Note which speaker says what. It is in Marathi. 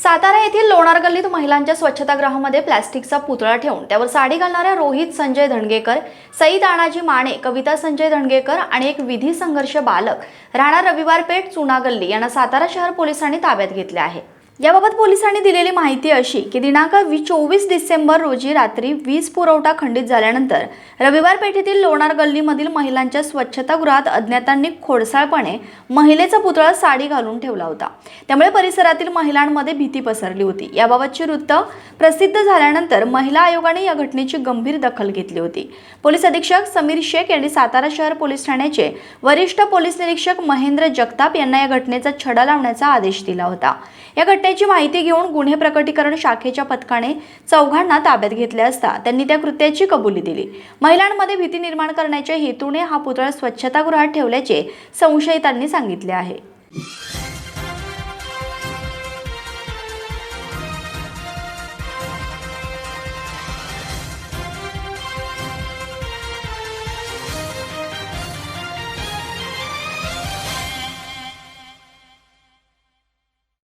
Speaker 1: सातारा येथील लोणार गल्लीत महिलांच्या स्वच्छतागृहामध्ये प्लास्टिकचा पुतळा ठेवून त्यावर साडी घालणाऱ्या रोहित संजय धणगेकर, सई तानाजी माने, कविता संजय धणगेकर आणि एक विधी संघर्ष बालक राहणार रविवार पेठ चुना गल्ली यांना सातारा शहर पोलिसांनी ताब्यात घेतले आहे। याबाबत पोलिसांनी दिलेली माहिती अशी की दिनांक 24 डिसेंबर रोजी रात्री वीज पुरवठा खंडित झाल्यानंतर रविवार पेठेतील लोणार गल्लीमधील महिलांच्या स्वच्छतागृहात अज्ञातांनी खोडसाळपणे महिलेचा पुतळा साडी घालून ठेवला होता। त्यामुळे परिसरातील महिलांमध्ये भीती पसरली होती। याबाबतचे वृत्त प्रसिद्ध झाल्यानंतर महिला आयोगाने या घटनेची गंभीर दखल घेतली होती। पोलीस अधीक्षक समीर शेख यांनी सातारा शहर पोलीस ठाण्याचे वरिष्ठ पोलीस निरीक्षक महेंद्र जगताप यांना या घटनेचा छडा लावण्याचा आदेश दिला होता। या घटनेची माहिती घेऊन गुन्हे प्रकटीकरण शाखेच्या पथकाने चौघांना ताब्यात घेतले असता त्यांनी त्या कृत्याची कबुली दिली। महिलांमध्ये भीती निर्माण करण्याच्या हेतूने हा पुतळा स्वच्छतागृहात ठेवल्याचे संशयितांनी सांगितले आहे।